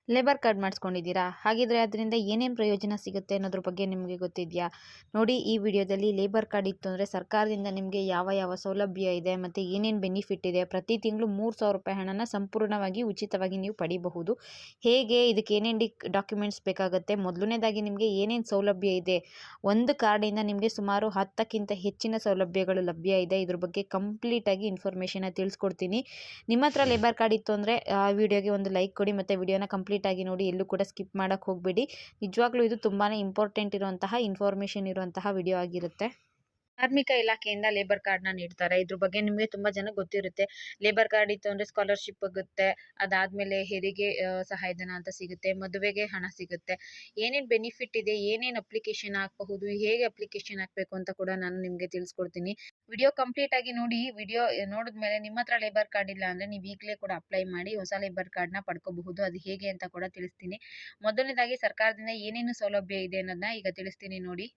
Labour card ಮಾಡಿಸ್ಕೊಂಡಿದ್ದೀರಾ? ಹಾಗಿದ್ರೆ ಅದರಿಂದ ಏನೇನು ಪ್ರಯೋಜನ ಸಿಗುತ್ತೆ ಅನ್ನೋದ್ರ ಬಗ್ಗೆ ನಿಮಗೆ ಗೊತ್ತಿದೆಯಾ? ನೋಡಿ, ಈ ವಿಡಿಯೋದಲ್ಲಿ ಲೇಬರ್ ಕಾರ್ಡ್ ಇತ್ತು ಅಂದರೆ ಸರ್ಕಾರದಿಂದ ನಿಮಗೆ ಯಾವ ಯಾವ ಸೌಲಭ್ಯ ಇದೆ ಮತ್ತು ಏನೇನು ಬೆನಿಫಿಟ್ ಇದೆ, ಪ್ರತಿ ತಿಂಗಳು ₹3,000 ಹಣನ ಸಂಪೂರ್ಣವಾಗಿ ಉಚಿತವಾಗಿ ನೀವು ಪಡಿಬಹುದು. ಹೇಗೆ, ಇದಕ್ಕೆ ಏನೇನು ಡಾಕ್ಯುಮೆಂಟ್ಸ್ ಬೇಕಾಗುತ್ತೆ, ಮೊದಲನೇದಾಗಿ ನಿಮಗೆ ಏನೇನು ಸೌಲಭ್ಯ ಇದೆ, ಒಂದು ಕಾರ್ಡಿಂದ ನಿಮಗೆ ಸುಮಾರು 10ಕ್ಕಿಂತ ಹೆಚ್ಚಿನ ಸೌಲಭ್ಯಗಳು ಲಭ್ಯ ಇದೆ. ಇದ್ರ ಬಗ್ಗೆ ಕಂಪ್ಲೀಟಾಗಿ ಇನ್ಫಾರ್ಮೇಷನ್ನ ತಿಳಿಸ್ಕೊಡ್ತೀನಿ. ನಿಮ್ಮ ಹತ್ರ ಲೇಬರ್ ಕಾರ್ಡ್ ಇತ್ತು ಅಂದರೆ ವಿಡಿಯೋಗೆ ಒಂದು ಲೈಕ್ ಕೊಡಿ ಮತ್ತು ವಿಡಿಯೋನ ಕಂಪ್ಲೀಟ್ ಆಗಿ ನೋಡಿ, ಎಲ್ಲೂ ಕೂಡ ಸ್ಕಿಪ್ ಮಾಡಕ್ಕೆ ಹೋಗಬೇಡಿ. ನಿಜವಾಗ್ಲೂ ಇದು ತುಂಬಾನೇ ಇಂಪಾರ್ಟೆಂಟ್ ಇರುವಂತಹ ಇನ್ಫಾರ್ಮೇಷನ್ ಇರುವಂತಹ ವಿಡಿಯೋ ಆಗಿರುತ್ತೆ. ಕಾರ್ಮಿಕ ಇಲಾಖೆಯಿಂದ ಲೇಬರ್ ಕಾರ್ಡ್ನ ನೀಡ್ತಾರೆ. ಇದ್ರ ಬಗ್ಗೆ ನಿಮಗೆ ತುಂಬ ಜನ ಗೊತ್ತಿರುತ್ತೆ. ಲೇಬರ್ ಕಾರ್ಡ್ ಇತ್ತು ಅಂದರೆ ಸ್ಕಾಲರ್ಶಿಪ್ ಆಗುತ್ತೆ, ಅದಾದಮೇಲೆ ಹೆರಿಗೆ ಸಹಾಯಧನ ಅಂತ ಸಿಗುತ್ತೆ, ಮದುವೆಗೆ ಹಣ ಸಿಗುತ್ತೆ. ಏನೇನು ಬೆನಿಫಿಟ್ ಇದೆ, ಏನೇನು ಅಪ್ಲಿಕೇಶನ್ ಹಾಕಬಹುದು, ಹೇಗೆ ಅಪ್ಲಿಕೇಶನ್ ಹಾಕಬೇಕು ಅಂತ ಕೂಡ ನಾನು ನಿಮಗೆ ತಿಳಿಸ್ಕೊಡ್ತೀನಿ. ವಿಡಿಯೋ ಕಂಪ್ಲೀಟ್ ಆಗಿ ನೋಡಿ. ವಿಡಿಯೋ ನೋಡಿದ್ಮೇಲೆ ನಿಮ್ಮ ಹತ್ರ ಲೇಬರ್ ಕಾರ್ಡ್ ಇಲ್ಲ ಅಂದರೆ ನೀವು ಈಗಲೇ ಕೂಡ ಅಪ್ಲೈ ಮಾಡಿ ಹೊಸ ಲೇಬರ್ ಕಾರ್ಡ್ನ ಪಡ್ಕೋಬಹುದು. ಅದು ಹೇಗೆ ಅಂತ ಕೂಡ ತಿಳಿಸ್ತೀನಿ. ಮೊದಲನೇದಾಗಿ ಸರ್ಕಾರದಿಂದ ಏನೇನು ಸೌಲಭ್ಯ ಇದೆ ಅನ್ನೋದನ್ನ ಈಗ ತಿಳಿಸ್ತೀನಿ ನೋಡಿ.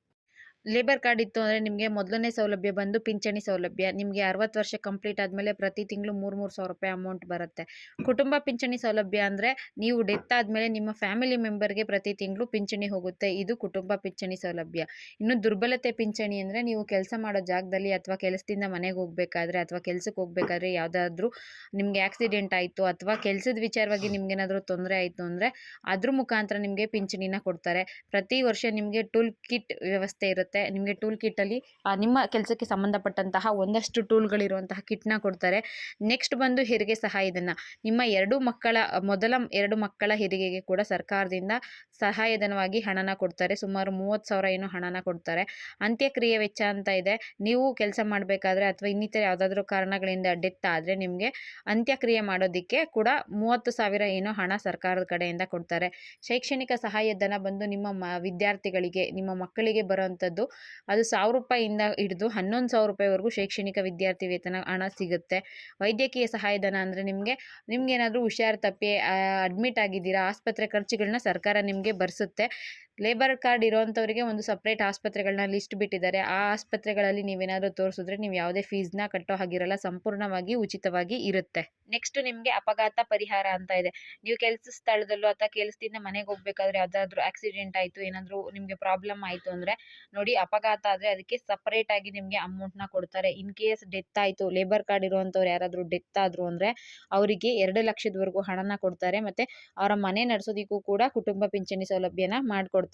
ಲೇಬರ್ ಕಾರ್ಡ್ ಇತ್ತು ಅಂದರೆ ನಿಮಗೆ ಮೊದಲನೇ ಸೌಲಭ್ಯ ಬಂದು ಪಿಂಚಣಿ ಸೌಲಭ್ಯ. ನಿಮಗೆ 60 ವರ್ಷ ಕಂಪ್ಲೀಟ್ ಆದಮೇಲೆ ಪ್ರತಿ ತಿಂಗಳು ₹3,000 ಅಮೌಂಟ್ ಬರುತ್ತೆ. ಕುಟುಂಬ ಪಿಂಚಣಿ ಸೌಲಭ್ಯ ಅಂದರೆ ನೀವು ಡೆತ್ ಆದಮೇಲೆ ನಿಮ್ಮ ಫ್ಯಾಮಿಲಿ ಮೆಂಬರ್ಗೆ ಪ್ರತಿ ತಿಂಗಳು ಪಿಂಚಣಿ ಹೋಗುತ್ತೆ. ಇದು ಕುಟುಂಬ ಪಿಂಚಣಿ ಸೌಲಭ್ಯ. ಇನ್ನು ದುರ್ಬಲತೆ ಪಿಂಚಣಿ ಅಂದರೆ ನೀವು ಕೆಲಸ ಮಾಡೋ ಜಾಗದಲ್ಲಿ ಅಥವಾ ಕೆಲಸದಿಂದ ಮನೆಗೆ ಹೋಗಬೇಕಾದ್ರೆ ಅಥವಾ ಕೆಲಸಕ್ಕೆ ಹೋಗಬೇಕಾದ್ರೆ ಯಾವುದಾದ್ರೂ ನಿಮಗೆ ಆಕ್ಸಿಡೆಂಟ್ ಆಯಿತು ಅಥವಾ ಕೆಲಸದ ವಿಚಾರವಾಗಿ ನಿಮ್ಗೇನಾದರೂ ತೊಂದರೆ ಆಯಿತು ಅಂದರೆ ಅದ್ರ ಮುಖಾಂತರ ನಿಮಗೆ ಪಿಂಚಣಿನ ಕೊಡ್ತಾರೆ. ಪ್ರತಿ ವರ್ಷ ನಿಮಗೆ ಟೂಲ್ ಕಿಟ್ ವ್ಯವಸ್ಥೆ ಇರುತ್ತೆ. ನಿಮಗೆ ಟೂಲ್ ಕಿಟ್ಟಲ್ಲಿ ನಿಮ್ಮ ಕೆಲಸಕ್ಕೆ ಸಂಬಂಧಪಟ್ಟಂತಹ ಒಂದಷ್ಟು ಟೂಲ್ಗಳಿರುವಂತಹ ಕಿಟ್ನ ಕೊಡ್ತಾರೆ. ನೆಕ್ಸ್ಟ್ ಬಂದು ಹೆರಿಗೆ ಸಹಾಯಧನ. ನಿಮ್ಮ ಮೊದಲ 2 ಮಕ್ಕಳ ಹೆರಿಗೆಗೆ ಕೂಡ ಸರ್ಕಾರದಿಂದ ಸಹಾಯಧನವಾಗಿ ಹಣನ ಕೊಡ್ತಾರೆ. ಸುಮಾರು 30,000 ಏನೋ ಹಣನ ಕೊಡ್ತಾರೆ. ಅಂತ್ಯಕ್ರಿಯೆ ವೆಚ್ಚ ಅಂತ ಇದೆ. ನೀವು ಕೆಲಸ ಮಾಡಬೇಕಾದ್ರೆ ಅಥವಾ ಇನ್ನಿತರ ಯಾವುದಾದ್ರೂ ಕಾರಣಗಳಿಂದ ಡೆತ್ ಆದರೆ ನಿಮಗೆ ಅಂತ್ಯಕ್ರಿಯೆ ಮಾಡೋದಕ್ಕೆ ಕೂಡ 30,000 ಏನೋ ಹಣ ಸರ್ಕಾರದ ಕಡೆಯಿಂದ ಕೊಡ್ತಾರೆ. ಶೈಕ್ಷಣಿಕ ಸಹಾಯಧನ ಬಂದು ನಿಮ್ಮ ವಿದ್ಯಾರ್ಥಿಗಳಿಗೆ, ನಿಮ್ಮ ಮಕ್ಕಳಿಗೆ ಬರೋವಂಥದ್ದು ಅದು ₹1,000 ಹಿಡಿದು ₹11,000 ಶೈಕ್ಷಣಿಕ ವಿದ್ಯಾರ್ಥಿ ವೇತನ ಹಣ ಸಿಗುತ್ತೆ. ವೈದ್ಯಕೀಯ ಸಹಾಯಧನ ಅಂದರೆ ನಿಮ್ಗೇನಾದರೂ ಹುಷಾರು ತಪ್ಪಿ ಅಡ್ಮಿಟ್ ಆಗಿದ್ದೀರಾ, ಆಸ್ಪತ್ರೆ ಖರ್ಚುಗಳನ್ನ ಸರ್ಕಾರ ನಿಮಗೆ ಭರಿಸುತ್ತೆ. ಲೇಬರ್ ಕಾರ್ಡ್ ಇರೋವಂಥವರಿಗೆ ಒಂದು ಸಪ್ರೇಟ್ ಆಸ್ಪತ್ರೆಗಳನ್ನ ಲಿಸ್ಟ್ ಬಿಟ್ಟಿದ್ದಾರೆ. ಆ ಆಸ್ಪತ್ರೆಗಳಲ್ಲಿ ನೀವೇನಾದರೂ ತೋರಿಸಿದ್ರೆ ನೀವು ಯಾವುದೇ ಫೀಸ್ನ ಕಟ್ಟೋ ಹಾಗಿರಲ್ಲ, ಸಂಪೂರ್ಣವಾಗಿ ಉಚಿತವಾಗಿ ಇರುತ್ತೆ. ನೆಕ್ಸ್ಟ್ ನಿಮಗೆ ಅಪಘಾತ ಪರಿಹಾರ ಅಂತ ಇದೆ. ನೀವು ಕೆಲಸ ಸ್ಥಳದಲ್ಲೋ ಅಥವಾ ಕೆಲಸದಿಂದ ಮನೆಗೆ ಹೋಗ್ಬೇಕಾದ್ರೆ ಯಾವುದಾದ್ರೂ ಆಕ್ಸಿಡೆಂಟ್ ಆಯಿತು, ಏನಾದರೂ ನಿಮಗೆ ಪ್ರಾಬ್ಲಮ್ ಆಯಿತು ಅಂದರೆ ನೋಡಿ, ಅಪಘಾತ ಆದರೆ ಅದಕ್ಕೆ ಸಪ್ರೇಟ್ ಆಗಿ ನಿಮಗೆ ಅಮೌಂಟ್ನ ಕೊಡ್ತಾರೆ. ಇನ್ ಕೇಸ್ ಡೆತ್ ಆಯಿತು, ಲೇಬರ್ ಕಾರ್ಡ್ ಇರುವಂಥವ್ರು ಯಾರಾದರೂ ಡೆತ್ ಆದರು ಅಂದರೆ ಅವರಿಗೆ 2 ಲಕ್ಷದವರೆಗೂ ಹಣನ ಕೊಡ್ತಾರೆ. ಮತ್ತು ಅವರ ಮನೆ ನಡೆಸೋದಕ್ಕೂ ಕೂಡ ಕುಟುಂಬ ಪಿಂಚಣಿ ಸೌಲಭ್ಯನ ಮಾಡಿಕೊಡ್ತಾರೆ.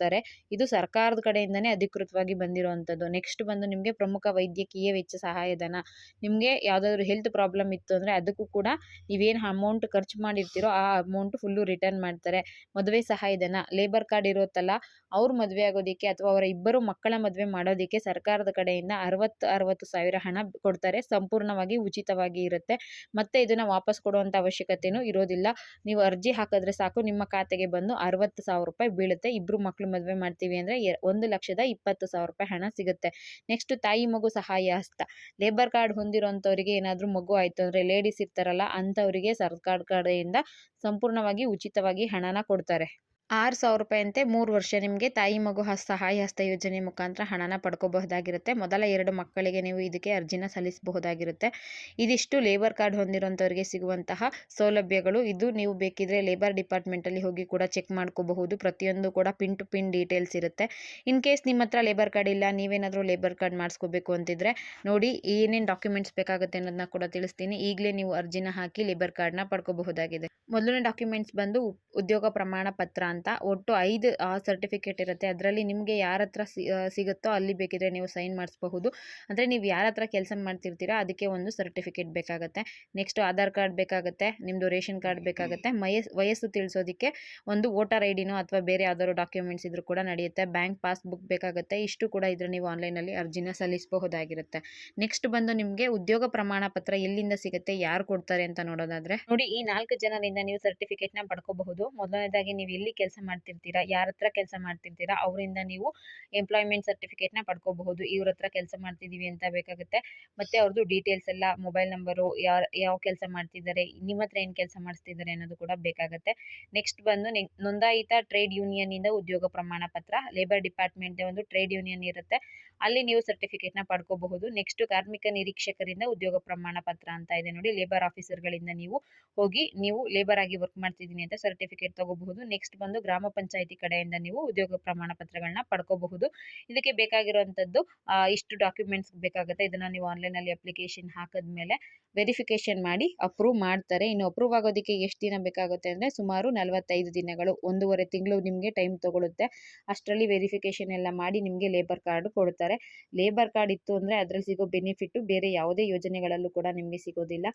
ಇದು ಸರ್ಕಾರದ ಕಡೆಯಿಂದನೇ ಅಧಿಕೃತವಾಗಿ ಬಂದಿರುವಂಥದ್ದು. ನೆಕ್ಸ್ಟ್ ಬಂದು ನಿಮಗೆ ಪ್ರಮುಖ ವೈದ್ಯಕೀಯ ವೆಚ್ಚ ಸಹಾಯಧನ. ನಿಮಗೆ ಯಾವುದಾದ್ರೂ ಹೆಲ್ತ್ ಪ್ರಾಬ್ಲಮ್ ಇತ್ತು ಅಂದರೆ ಅದಕ್ಕೂ ಕೂಡ ನೀವೇನು ಅಮೌಂಟ್ ಖರ್ಚು ಮಾಡಿರ್ತೀರೋ ಆ ಅಮೌಂಟ್ ಫುಲ್ಲು ರಿಟರ್ನ್ ಮಾಡ್ತಾರೆ. ಮದುವೆ ಸಹಾಯಧನ. ಲೇಬರ್ ಕಾರ್ಡ್ ಇರುತ್ತಲ್ಲ, ಅವ್ರು ಮದುವೆ ಆಗೋದಕ್ಕೆ ಅಥವಾ ಅವರ ಇಬ್ಬರು ಮಕ್ಕಳ ಮದುವೆ ಮಾಡೋದಕ್ಕೆ ಸರ್ಕಾರದ ಕಡೆಯಿಂದ 60,000 ಹಣ ಕೊಡ್ತಾರೆ. ಸಂಪೂರ್ಣವಾಗಿ ಉಚಿತವಾಗಿ ಇರುತ್ತೆ. ಮತ್ತೆ ಇದನ್ನು ವಾಪಸ್ ಕೊಡುವಂಥ ಅವಶ್ಯಕತೆಯೂ ಇರೋದಿಲ್ಲ. ನೀವು ಅರ್ಜಿ ಹಾಕಿದ್ರೆ ಸಾಕು, ನಿಮ್ಮ ಖಾತೆಗೆ ಬಂದು ₹60,000 ಬೀಳುತ್ತೆ. ಇಬ್ಬರು ಮಕ್ಕಳು ಮದುವೆ ಮಾಡ್ತೀವಿ ಅಂದರೆ ₹1,20,000 ಹಣ ಸಿಗುತ್ತೆ. ನೆಕ್ಸ್ಟ್ ತಾಯಿ ಮಗು ಸಹಾಯ ಹಸ್ತ. ಲೇಬರ್ ಕಾರ್ಡ್ ಹೊಂದಿರೋಂಥವ್ರಿಗೆ ಏನಾದರೂ ಮಗು ಆಯಿತು ಅಂದರೆ ಲೇಡೀಸ್ ಇರ್ತಾರಲ್ಲ, ಅಂಥವರಿಗೆ ಸರ್ಕಾರ ಕಡೆಯಿಂದ ಸಂಪೂರ್ಣವಾಗಿ ಉಚಿತವಾಗಿ ಹಣನ ಕೊಡ್ತಾರೆ. ₹6,000 ಅಂತೆ 3 ವರ್ಷ ನಿಮಗೆ ತಾಯಿ ಮಗು ಸಹಾಯ ಹಸ್ತ ಯೋಜನೆ ಮುಖಾಂತರ ಹಣನ ಪಡ್ಕೋಬಹುದಾಗಿರುತ್ತೆ. ಮೊದಲ 2 ಮಕ್ಕಳಿಗೆ ನೀವು ಇದಕ್ಕೆ ಅರ್ಜಿನ ಸಲ್ಲಿಸಬಹುದಾಗಿರುತ್ತೆ. ಇದಿಷ್ಟು ಲೇಬರ್ ಕಾರ್ಡ್ ಹೊಂದಿರುವಂಥವ್ರಿಗೆ ಸಿಗುವಂತಹ ಸೌಲಭ್ಯಗಳು. ಇದು ನೀವು ಬೇಕಿದ್ರೆ ಲೇಬರ್ ಡಿಪಾರ್ಟ್ಮೆಂಟಲ್ಲಿ ಹೋಗಿ ಕೂಡ ಚೆಕ್ ಮಾಡ್ಕೋಬಹುದು. ಪ್ರತಿಯೊಂದು ಕೂಡ ಪಿನ್ ಟು ಪಿನ್ ಡೀಟೇಲ್ಸ್ ಇರುತ್ತೆ. ಇನ್ ಕೇಸ್ ನಿಮ್ಮ ಹತ್ರ ಲೇಬರ್ ಕಾರ್ಡ್ ಇಲ್ಲ, ನೀವೇನಾದರೂ ಲೇಬರ್ ಕಾರ್ಡ್ ಮಾಡಿಸ್ಕೋಬೇಕು ಅಂತಿದ್ರೆ ನೋಡಿ, ಏನೇನು ಡಾಕ್ಯುಮೆಂಟ್ಸ್ ಬೇಕಾಗುತ್ತೆ ಅನ್ನೋದನ್ನ ಕೂಡ ತಿಳಿಸ್ತೀನಿ. ಈಗಲೇ ನೀವು ಅರ್ಜಿನ ಹಾಕಿ ಲೇಬರ್ ಕಾರ್ಡ್ನ ಪಡ್ಕೋಬಹುದಾಗಿದೆ. ಮೊದಲನೇ ಡಾಕ್ಯುಮೆಂಟ್ಸ್ ಬಂದು ಉದ್ಯೋಗ ಪ್ರಮಾಣ ಪತ್ರ ಅಂತ. ಒಟ್ಟು 5 ಸರ್ಟಿಫಿಕೇಟ್ ಇರುತ್ತೆ. ಅದರಲ್ಲಿ ನಿಮಗೆ ಯಾರ ಹತ್ರ ಸಿಗುತ್ತೋ ಅಲ್ಲಿ ಬೇಕಿದ್ರೆ ನೀವು ಸೈನ್ ಮಾಡಿಸಬಹುದು. ಅಂದರೆ ನೀವು ಯಾರ ಹತ್ರ ಕೆಲಸ ಮಾಡ್ತಿರ್ತೀರಾ ಅದಕ್ಕೆ ಒಂದು ಸರ್ಟಿಫಿಕೇಟ್ ಬೇಕಾಗುತ್ತೆ. ನೆಕ್ಸ್ಟ್ ಆಧಾರ್ ಕಾರ್ಡ್ ಬೇಕಾಗುತ್ತೆ, ನಿಮ್ಮದು ರೇಷನ್ ಕಾರ್ಡ್ ಬೇಕಾಗುತ್ತೆ, ವಯಸ್ಸು ತಿಳಿಸೋದಕ್ಕೆ ಒಂದು ವೋಟರ್ ಐಡಿನೋ ಅಥವಾ ಬೇರೆ ಯಾವ್ದಾದ್ರು ಡಾಕ್ಯುಮೆಂಟ್ಸ್ ಇದ್ರೂ ಕೂಡ ನಡೆಯುತ್ತೆ. ಬ್ಯಾಂಕ್ ಪಾಸ್ಬುಕ್ ಬೇಕಾಗುತ್ತೆ. ಇಷ್ಟು ಕೂಡ ಇದ್ರೆ ನೀವು ಆನ್ಲೈನಲ್ಲಿ ಅರ್ಜಿನ ಸಲ್ಲಿಸಬಹುದಾಗಿರುತ್ತೆ. ನೆಕ್ಸ್ಟ್ ಬಂದು ನಿಮಗೆ ಉದ್ಯೋಗ ಪ್ರಮಾಣ ಪತ್ರ ಎಲ್ಲಿಂದ ಸಿಗುತ್ತೆ, ಯಾರು ಕೊಡ್ತಾರೆ ಅಂತ ನೋಡೋದಾದ್ರೆ ನೋಡಿ, ಈ 4 ಜನರಿಂದ ನೀವು ಸರ್ಟಿಫಿಕೇಟ್ನ ಪಡ್ಕೋಬಹುದು. ಮೊದಲನೇದಾಗಿ ನೀವು ಎಲ್ಲಿ ಕೆಲಸ ಮಾಡ್ತಿರ್ತೀರಾ, ಯಾರ ಹತ್ರ ಕೆಲಸ ಮಾಡ್ತಿರ್ತೀರಾ ಅವರಿಂದ ನೀವು ಎಂಪ್ಲಾಯ್ಮೆಂಟ್ ಸರ್ಟಿಫಿಕೇಟ್ನ ಪಡ್ಕೋಬಹುದು. ಇವ್ರ ಹತ್ರ ಕೆಲಸ ಮಾಡ್ತಿದ್ದೀವಿ ಅಂತ ಬೇಕಾಗುತ್ತೆ. ಮತ್ತು ಅವ್ರದ್ದು ಡೀಟೇಲ್ಸ್ ಎಲ್ಲ, ಮೊಬೈಲ್ ನಂಬರು, ಯಾವ ಕೆಲಸ ಮಾಡ್ತಿದ್ದಾರೆ, ನಿಮ್ಮ ಹತ್ರ ಏನು ಕೆಲಸ ಮಾಡಿಸ್ತಿದ್ದಾರೆ ಅನ್ನೋದು ಕೂಡ ಬೇಕಾಗುತ್ತೆ. ನೆಕ್ಸ್ಟ್ ಬಂದು ನೋಂದಾಯಿತ ಟ್ರೇಡ್ ಯೂನಿಯನ್ನಿಂದ ಉದ್ಯೋಗ ಪ್ರಮಾಣ ಪತ್ರ. ಲೇಬರ್ ಡಿಪಾರ್ಟ್ಮೆಂಟ್ ಒಂದು ಟ್ರೇಡ್ ಯೂನಿಯನ್ ಇರುತ್ತೆ, ಅಲ್ಲಿ ನೀವು ಸರ್ಟಿಫಿಕೇಟ್ನ ಪಡ್ಕೋಬಹುದು. ನೆಕ್ಸ್ಟ್ ಕಾರ್ಮಿಕ ನಿರೀಕ್ಷಕರಿಂದ ಉದ್ಯೋಗ ಪ್ರಮಾಣ ಪತ್ರ ಅಂತ ಇದೆ ನೋಡಿ, ಲೇಬರ್ ಆಫೀಸರ್ಗಳಿಂದ ನೀವು ಹೋಗಿ ನೀವು ಲೇಬರ್ ಆಗಿ ವರ್ಕ್ ಮಾಡ್ತಿದ್ದೀನಿ ಅಂತ ಸರ್ಟಿಫಿಕೇಟ್ ತಗೋಬಹುದು. ನೆಕ್ಸ್ಟ್ ಬಂದು ಗ್ರಾಮ ಪಂಚಾಯತಿ ಕಡೆಯಿಂದ ನೀವು ಉದ್ಯೋಗ ಪ್ರಮಾಣ ಪತ್ರಗಳನ್ನ ಪಡ್ಕೋಬಹುದು. ಇದಕ್ಕೆ ಬೇಕಾಗಿರುವಂಥದ್ದು ಇಷ್ಟು ಡಾಕ್ಯುಮೆಂಟ್ಸ್ ಬೇಕಾಗುತ್ತೆ. ಇದನ್ನ ನೀವು ಆನ್ಲೈನಲ್ಲಿ ಅಪ್ಲಿಕೇಶನ್ ಹಾಕಿದ್ಮೇಲೆ ವೆರಿಫಿಕೇಶನ್ ಮಾಡಿ ಅಪ್ರೂವ್ ಮಾಡ್ತಾರೆ. ಇನ್ನು ಅಪ್ರೂವ್ ಆಗೋದಕ್ಕೆ ಎಷ್ಟು ದಿನ ಬೇಕಾಗುತ್ತೆ ಅಂದರೆ ಸುಮಾರು 45 ದಿನಗಳು, 1.5 ತಿಂಗಳು ನಿಮಗೆ ಟೈಮ್ ತಗೊಳುತ್ತೆ. ಅಷ್ಟರಲ್ಲಿ ವೆರಿಫಿಕೇಶನ್ ಎಲ್ಲ ಮಾಡಿ ನಿಮಗೆ ಲೇಬರ್ ಕಾರ್ಡ್ ಕೊಡ್ತಾರೆ. ಲೇಬರ್ ಕಾರ್ಡ್ ಇತ್ತು ಅಂದರೆ ಅದರಲ್ಲಿ ಸಿಗೋ ಬೆನಿಫಿಟ್ ಬೇರೆ ಯಾವುದೇ ಯೋಜನೆಗಳಲ್ಲೂ ಕೂಡ ನಿಮಗೆ ಸಿಗೋದಿಲ್ಲ.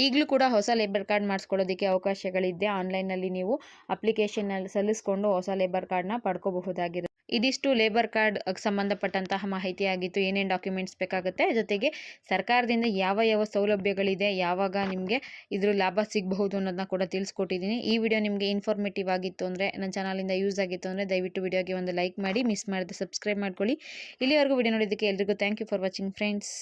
ಈಗಲೂ ಕೂಡ ಹೊಸ ಲೇಬರ್ ಕಾರ್ಡ್ ಮಾಡಿಸ್ಕೊಳ್ಳೋದಕ್ಕೆ ಅವಕಾಶಗಳಿದೆ. ಆನ್ಲೈನಲ್ಲಿ ನೀವು ಅಪ್ಲಿಕೇಶನ್ ಸಲ್ಲಿಸ್ಕೊಂಡು ಹೊಸ ಲೇಬರ್ ಕಾರ್ಡ್ನ ಪಡ್ಕೋಬಹುದಾಗಿದೆ. ಇದಿಷ್ಟು ಲೇಬರ್ ಕಾರ್ಡ್ ಸಂಬಂಧಪಟ್ಟಂತಹ ಮಾಹಿತಿ ಆಗಿತ್ತು. ಏನೇನು ಡಾಕ್ಯುಮೆಂಟ್ಸ್ ಬೇಕಾಗುತ್ತೆ, ಜೊತೆಗೆ ಸರ್ಕಾರದಿಂದ ಯಾವ ಯಾವ ಸೌಲಭ್ಯಗಳಿದೆ, ಯಾವಾಗ ನಿಮಗೆ ಇದ್ರ ಲಾಭ ಸಿಗಬಹುದು ಅನ್ನೋದನ್ನ ಕೂಡ ತಿಳಿಸ್ಕೊಟ್ಟಿದ್ದೀನಿ. ಈ ವಿಡಿಯೋ ನಿಮಗೆ ಇನ್ಫಾರ್ಮೇಟಿವ್ ಆಗಿತ್ತು ಅಂದರೆ, ನನ್ನ ಚಾನಲಿಂದ ಯೂಸ್ ಆಗಿತ್ತು ಅಂದರೆ ದಯವಿಟ್ಟು ವಿಡಿಯೋಗೆ ಒಂದು ಲೈಕ್ ಮಾಡಿ, ಮಿಸ್ ಮಾಡಿದ್ರೆ ಸಬ್ಸ್ಕ್ರೈಬ್ ಮಾಡ್ಕೊಳ್ಳಿ. ಇಲ್ಲಿವರೆಗೂ ವಿಡಿಯೋ ನೋಡಿದ್ದಕ್ಕೆ ಎಲ್ರಿಗೂ thank you for watching friends.